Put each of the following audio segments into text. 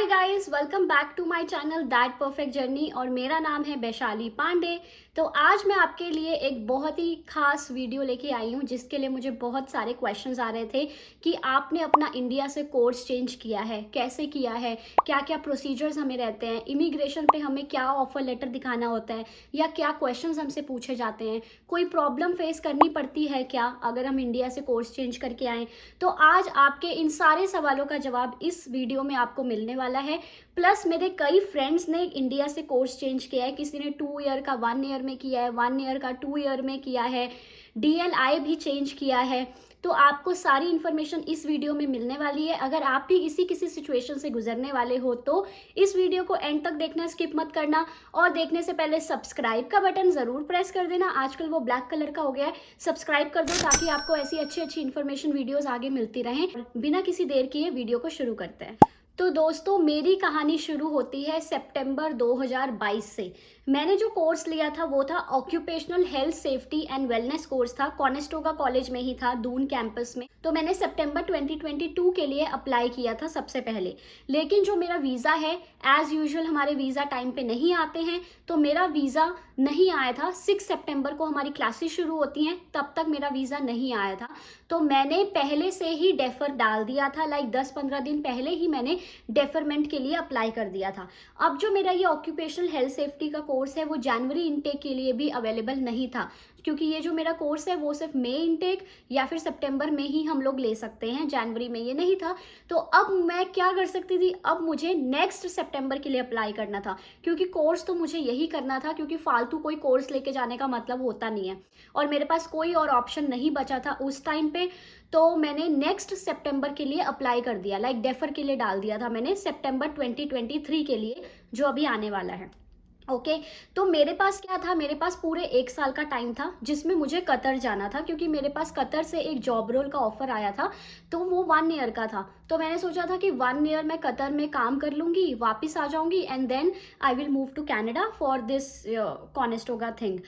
Hi guys, welcome back to my channel that perfect journey और मेरा नाम है वैशाली पांडे। तो आज मैं आपके लिए एक बहुत ही खास वीडियो लेके आई हूँ जिसके लिए मुझे बहुत सारे क्वेश्चंस आ रहे थे कि आपने अपना इंडिया से कोर्स चेंज किया है, कैसे किया है, क्या क्या प्रोसीजर्स हमें रहते हैं, इमिग्रेशन पे हमें क्या ऑफर लेटर दिखाना होता है या क्या क्वेश्चंस हमसे पूछे जाते हैं, कोई प्रॉब्लम फेस करनी पड़ती है क्या अगर हम इंडिया से कोर्स चेंज करके आएँ। तो आज आपके इन सारे सवालों का जवाब इस वीडियो में आपको मिलने वाला है। प्लस मेरे कई फ्रेंड्स ने इंडिया से कोर्स चेंज किया है, किसी ने 2 ईयर का 1 ईयर में किया है, 1 ईयर का 2 ईयर में किया है, DLI भी चेंज किया है। तो आपको सारी इन्फॉर्मेशन इस वीडियो में मिलने वाली है। अगर आप भी किसी सिचुएशन से गुजरने वाले हो तो इस वीडियो को एंड तक देखना, स्किप मत करना। और देखने से पहले सब्सक्राइब का बटन ज़रूर प्रेस कर देना, आजकल वो ब्लैक कलर का हो गया है। सब्सक्राइब कर दो ताकि आपको ऐसी अच्छी इन्फॉर्मेशन वीडियोज़ आगे मिलती रहें। बिना किसी देर किए वीडियो को शुरू करते हैं। तो दोस्तों, मेरी कहानी शुरू होती है सितंबर 2022 से। मैंने जो कोर्स लिया था वो था occupational health safety and wellness course था, कॉनेस्टोगा कॉलेज में ही था, दून कैंपस में। तो मैंने सितंबर 2022 के लिए अप्लाई किया था सबसे पहले। लेकिन जो मेरा वीज़ा है, एज़ यूजुअल हमारे वीज़ा टाइम पे नहीं आते हैं, तो मेरा वीज़ा नहीं आया था। 6 सितंबर को हमारी क्लासेस शुरू होती हैं, तब तक मेरा वीज़ा नहीं आया था। तो मैंने पहले से ही डेफर डाल दिया था, लाइक 10-15 दिन पहले ही मैंने डेफरमेंट के लिए अप्लाई कर दिया था। अब जो मेरा ये ऑक्यूपेशनल हेल्थ सेफ्टी का कोर्स है वो जनवरी इनटेक के लिए भी अवेलेबल नहीं था, क्योंकि ये जो मेरा कोर्स है वो सिर्फ मई इनटेक या फिर सितंबर में ही हम लोग ले सकते हैं, जनवरी में ये नहीं था। तो अब मैं क्या कर सकती थी, अब मुझे नेक्स्ट सितंबर के लिए अप्लाई करना था, क्योंकि कोर्स तो मुझे यही करना था, क्योंकि फालतू कोई कोर्स लेके जाने का मतलब होता नहीं है और मेरे पास कोई और ऑप्शन नहीं बचा था उस टाइम पे। तो मैंने नेक्स्ट सितंबर के लिए अप्लाई कर दिया, लाइक डेफर के लिए डाल दिया था मैंने सितंबर 2023 के लिए, जो अभी आने वाला है। ओके तो मेरे पास क्या था, मेरे पास पूरे 1 साल का टाइम था जिसमें मुझे कतर जाना था, क्योंकि मेरे पास कतर से एक जॉब रोल का ऑफर आया था। तो वो 1 ईयर का था। तो मैंने सोचा था कि 1 ईयर मैं कतर में काम कर लूँगी, वापस आ जाऊँगी and then I will move to Canada for this Conestoga thing.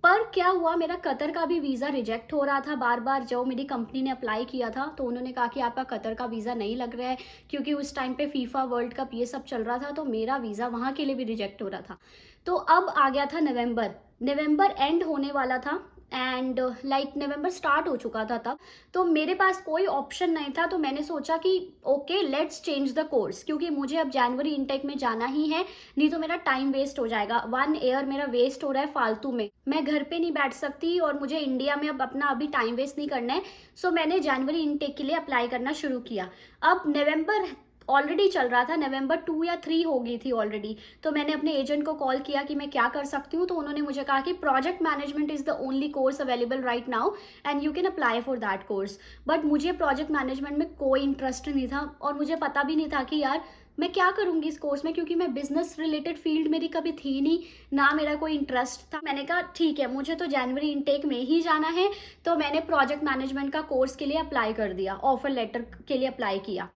पर क्या हुआ, मेरा कतर का भी वीज़ा रिजेक्ट हो रहा था बार बार। जो मेरी कंपनी ने अप्लाई किया था तो उन्होंने कहा कि आपका कतर का वीज़ा नहीं लग रहा है, क्योंकि उस टाइम पे फीफा वर्ल्ड कप ये सब चल रहा था, तो मेरा वीज़ा वहाँ के लिए भी रिजेक्ट हो रहा था। तो अब आ गया था नवंबर एंड होने वाला था एंड लाइक नवंबर स्टार्ट हो चुका था तब। तो मेरे पास कोई ऑप्शन नहीं था, तो मैंने सोचा कि okay let's change the course, क्योंकि मुझे अब जनवरी इनटेक में जाना ही है, नहीं तो मेरा टाइम वेस्ट हो जाएगा। 1 ईयर मेरा वेस्ट हो रहा है फालतू में, मैं घर पे नहीं बैठ सकती और मुझे इंडिया में अब अपना अभी टाइम वेस्ट नहीं करना है। सो मैंने जनवरी इनटेक के लिए अप्लाई करना शुरू किया। अब नवंबर ऑलरेडी चल रहा था, नवंबर 2 या 3 हो गई थी ऑलरेडी। तो मैंने अपने एजेंट को कॉल किया कि मैं क्या कर सकती हूँ, तो उन्होंने मुझे कहा कि project management is the only course available right now and you can apply for that course. But मुझे प्रोजेक्ट मैनेजमेंट में कोई इंटरेस्ट नहीं था और मुझे पता भी नहीं था कि यार मैं क्या करूँगी इस कोर्स में, क्योंकि मैं बिजनेस रिलेटेड फील्ड मेरी कभी थी नहीं, ना मेरा कोई इंटरेस्ट था। मैंने कहा ठीक है, मुझे तो जनवरी इनटेक में ही जाना है। तो मैंने प्रोजेक्ट मैनेजमेंट का कोर्स के लिए अप्लाई कर दिया, ऑफर लेटर के लिए अप्लाई किया।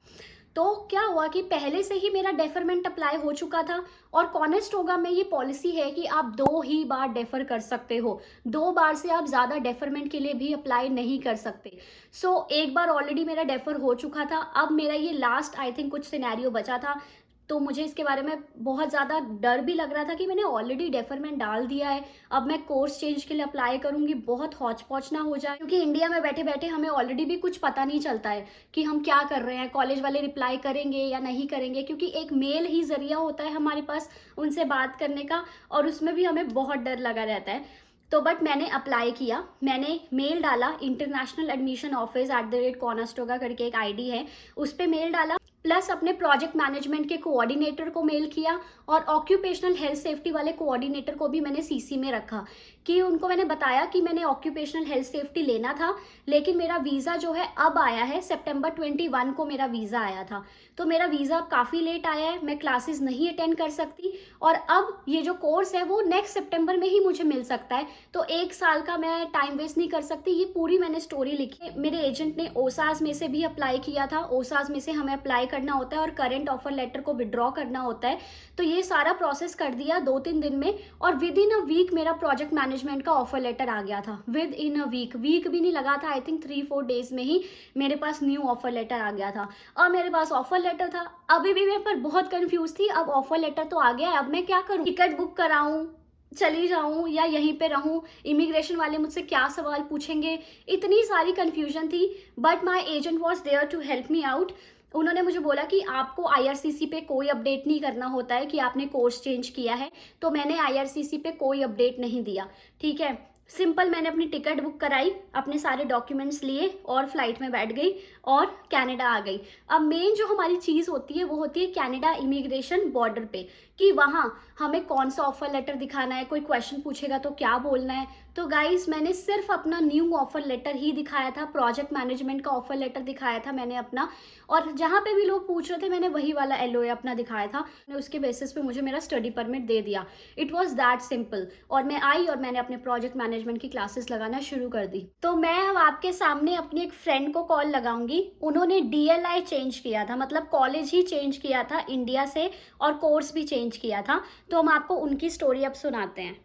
तो क्या हुआ कि पहले से ही मेरा डेफरमेंट अप्लाई हो चुका था और कॉनेस्टोगा में ये पॉलिसी है कि आप 2 ही बार डेफर कर सकते हो, 2 बार से आप ज़्यादा डेफरमेंट के लिए भी अप्लाई नहीं कर सकते। सो एक बार ऑलरेडी मेरा डेफर हो चुका था, अब मेरा ये लास्ट आई थिंक कुछ सिनेरियो बचा था। तो मुझे इसके बारे में बहुत ज़्यादा डर भी लग रहा था कि मैंने ऑलरेडी डेफरमेंट डाल दिया है, अब मैं कोर्स चेंज के लिए अप्लाई करूँगी, बहुत हौच पौच ना हो जाए, क्योंकि इंडिया में बैठे बैठे हमें ऑलरेडी भी कुछ पता नहीं चलता है कि हम क्या कर रहे हैं, कॉलेज वाले रिप्लाई करेंगे या नहीं करेंगे, क्योंकि एक मेल ही जरिया होता है हमारे पास उनसे बात करने का और उसमें भी हमें बहुत डर लगा रहता है। तो बट मैंने अप्लाई किया, मैंने मेल डाला, इंटरनेशनल एडमिशन ऑफिस @conestoga करके एक आईडी है, उस पर मेल डाला, प्लस अपने प्रोजेक्ट मैनेजमेंट के कोऑर्डिनेटर को मेल किया और ऑक्यूपेशनल हेल्थ सेफ्टी वाले कोऑर्डिनेटर को भी मैंने सीसी में रखा कि उनको मैंने बताया कि मैंने ऑक्यूपेशनल हेल्थ सेफ्टी लेना था, लेकिन मेरा वीज़ा जो है अब आया है, सितंबर 21 को मेरा वीज़ा आया था। तो मेरा वीज़ा काफ़ी लेट आया है, मैं क्लासेस नहीं अटेंड कर सकती और अब ये जो कोर्स है वो नेक्स्ट सितंबर में ही मुझे मिल सकता है। तो 1 साल का मैं टाइम वेस्ट नहीं कर सकती। ये पूरी मैंने स्टोरी लिखी है। मेरे एजेंट ने ओसाज में से भी अप्लाई किया था, ओसाज में से हमें अप्लाई करना होता है और करंट ऑफर लेटर को विड्रॉ करना होता है। तो ये सारा प्रोसेस कर दिया 2-3 दिन में, और विद इन अ वीक मेरा प्रोजेक्ट मैनेजमेंट का ऑफर लेटर आ गया था। विद इन अ वीक भी नहीं लगा था, आई थिंक 3-4 डेज में ही मेरे पास न्यू ऑफर लेटर आ गया था। अब मेरे पास ऑफर लेटर था, अभी भी मैं पर बहुत कंफ्यूज थी। अब ऑफर लेटर तो आ गया है, अब मैं क्या करूँ? टिकट बुक कराऊं, चली जाऊं या यहीं पे रहूं? इमिग्रेशन वाले मुझसे क्या सवाल पूछेंगे? इतनी सारी कंफ्यूजन थी। But my agent was there to help me out. उन्होंने मुझे बोला कि आपको आईआरसीसी पे कोई अपडेट नहीं करना होता है कि आपने कोर्स चेंज किया है। तो मैंने आईआरसीसी पे कोई अपडेट नहीं दिया, ठीक है। सिंपल मैंने अपनी टिकट बुक कराई, अपने सारे डॉक्यूमेंट्स लिए और फ्लाइट में बैठ गई और कनाडा आ गई। अब मेन जो हमारी चीज़ होती है वो होती है कनाडा इमिग्रेशन बॉर्डर पे, कि वहाँ हमें कौन सा ऑफर लेटर दिखाना है, कोई क्वेश्चन पूछेगा तो क्या बोलना है। तो गाइस मैंने सिर्फ अपना न्यू ऑफर लेटर ही दिखाया था, प्रोजेक्ट मैनेजमेंट का ऑफर लेटर दिखाया था मैंने अपना, और जहाँ पे भी लोग पूछ रहे थे मैंने वही वाला एलओए अपना दिखाया था। उसके बेसिस पे मुझे मेरा स्टडी परमिट दे दिया। It was that simple. और मैं आई और मैंने अपने प्रोजेक्ट मैनेजमेंट की क्लासेस लगाना शुरू कर दी। तो मैं अब आपके सामने अपनी एक फ्रेंड को कॉल लगाऊंगी। उन्होंने डीएलआई चेंज किया था, मतलब कॉलेज ही चेंज किया था इंडिया से, और कोर्स भी चेंज किया था। तो हम आपको उनकी स्टोरी अब सुनाते हैं।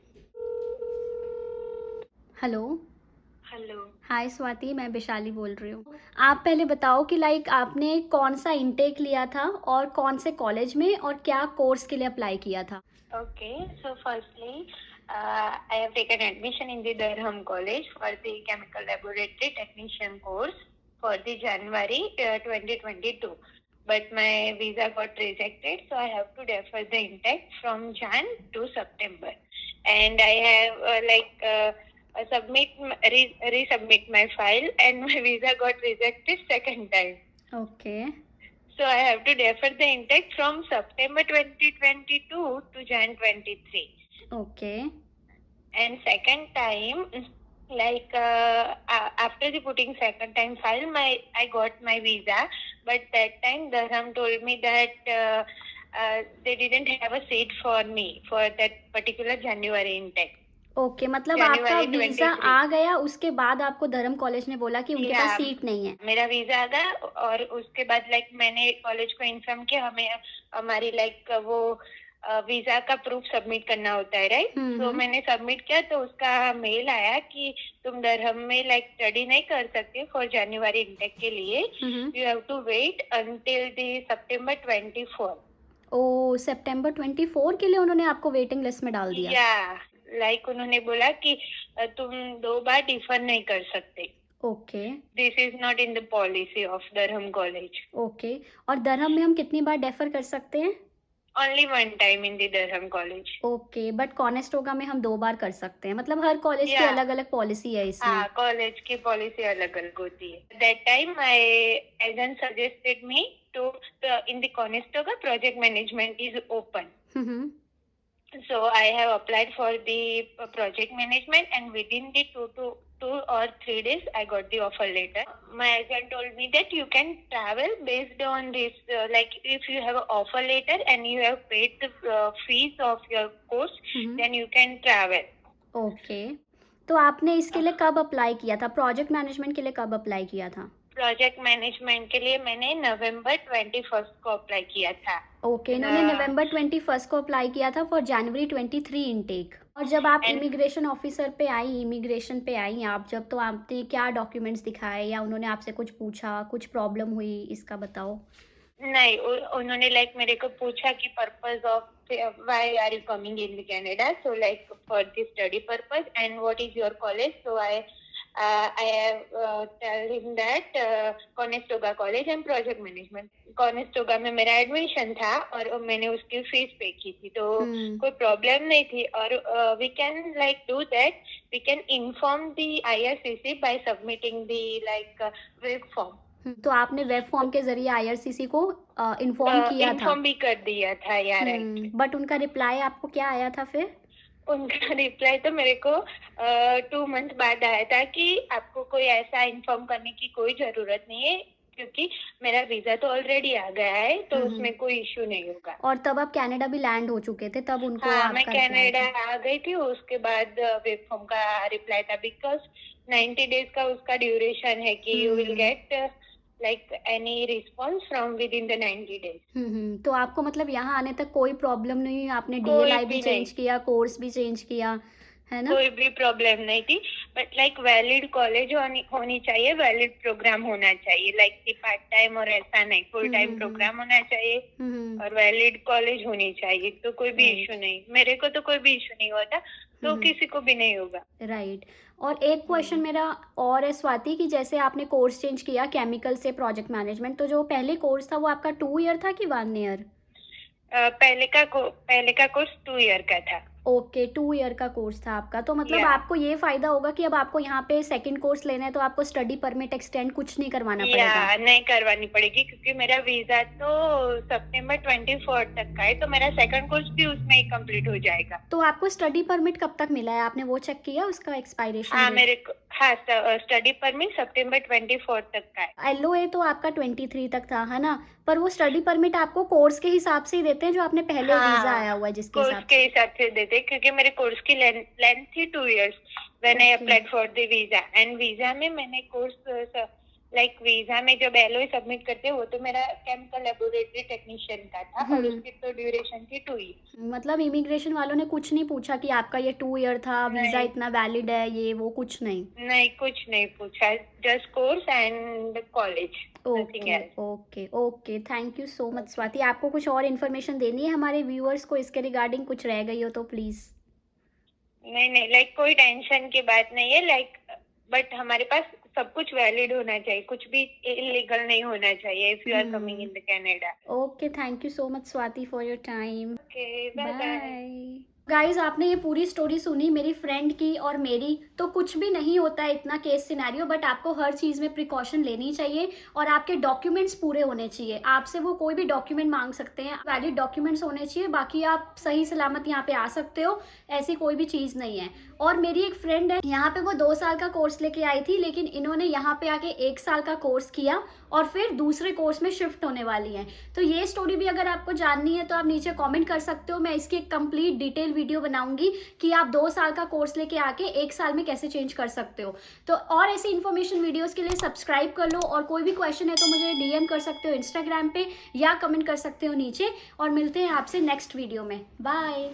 हेलो। हेलो। हाय स्वाति, मैं वैशाली बोल रही हूँ। आप पहले बताओ कि लाइक आपने कौन सा इनटेक लिया था और कौन से कॉलेज में, और क्या कोर्स के लिए अप्लाई किया था? Okay, so firstly, I have taken admission in the Durham College for the Chemical Laboratory Technician course for the January 2022. But my visa got rejected, so I have to defer the intake from Jan to September. And I have resubmit my file, and my visa got rejected second time. Okay. So I have to defer the intake from September 2022 to Jan 23. Okay. And second time, after the putting second time file, I got my visa, but that time Durham told me that they didn't have a seat for me for that particular January intake. Okay, मतलब आपका January visa 23. आ गया, उसके बाद आपको धर्म college ने बोला कि उनके पास Yeah, सीट नहीं है। मेरा वीजा आ गया, और उसके बाद मैंने कॉलेज को इन्फॉर्म किया हमें हमारी वो वीजा का प्रूफ सबमिट करना होता है, राइट? तो मैंने सबमिट किया, तो उसका मेल आया कि तुम दरहम में स्टडी नहीं कर सकते फॉर जनवरी इंटेक के लिए, you have to wait until the September 24. ओ, सितंबर 24 के लिए उन्होंने आपको वेटिंग लिस्ट में डाल दिया? या उन्होंने बोला कि तुम 2 बार डिफर नहीं कर सकते। Okay. This is not in the policy of Durham College. Okay, और धर्म में हम कितनी बार डेफर कर सकते हैं? Only 1 time in the Durham College. Okay, but Conestoga में हम 2 बार कर सकते हैं, मतलब हर कॉलेज की अलग अलग पॉलिसी है इसमें। हाँ, कॉलेज की पॉलिसी अलग अलग होती है। That time my agent suggested me to in the Conestoga project management is open. So I have applied for the project management, and within the 2 or 3 days I got the offer letter. My agent told me that you can travel based on this, if you have an offer letter and you have paid the fees of your course, then you can travel. Okay, तो आपने इसके लिए कब apply किया था? Project management के लिए कब अप्लाई किया था? प्रोजेक्ट मैनेजमेंट के लिए मैंने November 21 को अप्लाई किया था। ओके, इन्होंने November 21 को अप्लाई किया था फॉर January 23 इनटेक। और जब आप इमिग्रेशन ऑफिसर पे आई, इमिग्रेशन पे आई आप जब, तो आपने क्या डॉक्यूमेंट्स दिखाए, या उन्होंने आपसे कुछ पूछा, कुछ प्रॉब्लम हुई, इसका बताओ। नहीं, उन्होंने मेरे को पूछा कि purpose of why are you coming in Canada, so for the study purpose, and what is your college. सो I have tell him that Conestoga College and Project Management. Conestoga में मेरा एडमिशन था और मैंने उसकी फीस पे की थी, तो कोई प्रॉब्लम नहीं थी. और we can do that. We can inform the IRCC by submitting the web form. तो आपने वेब फॉर्म के जरिए आईआरसीसी को इन्फॉर्म किया था? इन्फॉर्म भी कर दिया था यार. बट उनका रिप्लाई आपको क्या आया था फिर? उनका रिप्लाई तो मेरे को 2 मंथ बाद आया था कि आपको कोई ऐसा इन्फॉर्म करने की कोई जरूरत नहीं है, क्योंकि मेरा वीजा तो ऑलरेडी आ गया है, तो उसमें कोई इश्यू नहीं होगा. और तब आप कनाडा भी लैंड हो चुके थे तब उनको? हाँ, मैं कनाडा आ गई थी. उसके बाद वेब फॉर्म का रिप्लाई था, बिकॉज 90 डेज का उसका ड्यूरेशन है कि you will get like any response from within the 90 days. तो आपको मतलब यहाँ आने तक कोई प्रॉब्लम नहीं हुई, आपने कोई डीएलआई भी भी चेंज नहीं, किया, कोर्स भी चेंज किया, है ना? कोई भी प्रॉब्लम नहीं थी, बट लाइक वैलिड कॉलेज होनी चाहिए, वैलिड प्रोग्राम होना चाहिए, लाइक कि पार्ट टाइम और ऐसा नहीं, फुल टाइम प्रोग्राम होना चाहिए और वैलिड कॉलेज होनी चाहिए, तो कोई भी Right. इशू नहीं। मेरे को तो कोई भी इशू नहीं हुआ था, तो किसी को भी नहीं होगा। राइट। और एक क्वेश्चन मेरा और है स्वाति, कि जैसे आपने कोर्स चेंज किया केमिकल से प्रोजेक्ट मैनेजमेंट, तो जो पहले कोर्स था वो आपका 2 ईयर था कि 1 ईयर? पहले का कोर्स 2 ईयर का था। ओके, 2 ईयर का कोर्स था आपका, तो मतलब Yeah. आपको ये फ़ायदा होगा कि अब आपको यहाँ पे सेकंड कोर्स लेना है तो आपको स्टडी परमिट एक्सटेंड कुछ नहीं करवाना पड़ेगा। या नहीं करवानी पड़ेगी, क्योंकि मेरा वीजा तो सितंबर 24 तक का है, तो मेरा सेकंड कोर्स भी उसमें ही कंप्लीट हो जाएगा। तो आपको स्टडी परमिट कब तक मिला है, आपने वो चेक किया उसका एक्सपायरेशन हाँ, डेट? स्टडी परमिट सितंबर 24 तक का है। एलओए तो आपका 23 तक था, है ना? पर वो स्टडी परमिट आपको कोर्स के हिसाब से ही देते हैं जो आपने पहले वीजा आया हुआ है जिसके कोर्स हिसाब के से। हिसाब से देते, क्योंकि मेरे कोर्स की लेंथ थी 2 years when I Okay. Applied for the visa, and visa में मैंने कोर्स लाइक वीजा में जब एलओए सबमिट करते हैं, वो तो मेरा केमिकल लेबोरेटरी टेक्नीशियन का था और उसकी तो ड्यूरेशन थी 2 ईयर। मतलब इमिग्रेशन वालों ने कुछ नहीं पूछा कि आपका ये 2 ईयर था, वीजा नहीं। इतना वैलिड है, ये वो कुछ नहीं? नहीं, कुछ नहीं पूछा, just course and college, nothing okay else. Okay okay, thank you so much Swati. आपको कुछ और इन्फॉर्मेशन देनी है हमारे व्यूअर्स को इसके रिगार्डिंग, कुछ रह गई हो तो प्लीज? नहीं, लाइक कोई टेंशन की बात नहीं है, लाइक बट हमारे पास सब कुछ वैलिड होना चाहिए, कुछ भी इलीगल नहीं होना चाहिए if you are coming in the Canada. Okay, thank you so much Swati for your time. Okay, bye bye. Bye. Guys, आपने ये पूरी स्टोरी सुनी मेरी फ्रेंड की और मेरी, तो कुछ भी नहीं होता है इतना केस सिनेरियो, बट आपको हर चीज़ में प्रिकॉशन लेनी चाहिए और आपके डॉक्यूमेंट्स पूरे होने चाहिए। आपसे वो कोई भी डॉक्यूमेंट मांग सकते हैं, वैलिड डॉक्यूमेंट्स होने चाहिए, बाकी आप सही सलामत यहाँ पे आ सकते हो, ऐसी कोई भी चीज़ नहीं है। और मेरी एक फ्रेंड है, यहाँ पे वो 2 साल का कोर्स लेके आई थी, लेकिन इन्होंने यहाँ पे आके 1 साल का कोर्स किया और फिर दूसरे कोर्स में शिफ्ट होने वाली हैं। तो ये स्टोरी भी अगर आपको जाननी है तो आप नीचे कमेंट कर सकते हो, मैं इसकी एक कंप्लीट डिटेल वीडियो बनाऊंगी कि आप 2 साल का कोर्स लेके आके 1 साल में कैसे चेंज कर सकते हो। तो और ऐसी इन्फॉर्मेशन वीडियोस के लिए सब्सक्राइब कर लो, और कोई भी क्वेश्चन है तो मुझे डीएम कर सकते हो इंस्टाग्राम पे या कमेंट कर सकते हो नीचे, और मिलते हैं आपसे नेक्स्ट वीडियो में। बाय।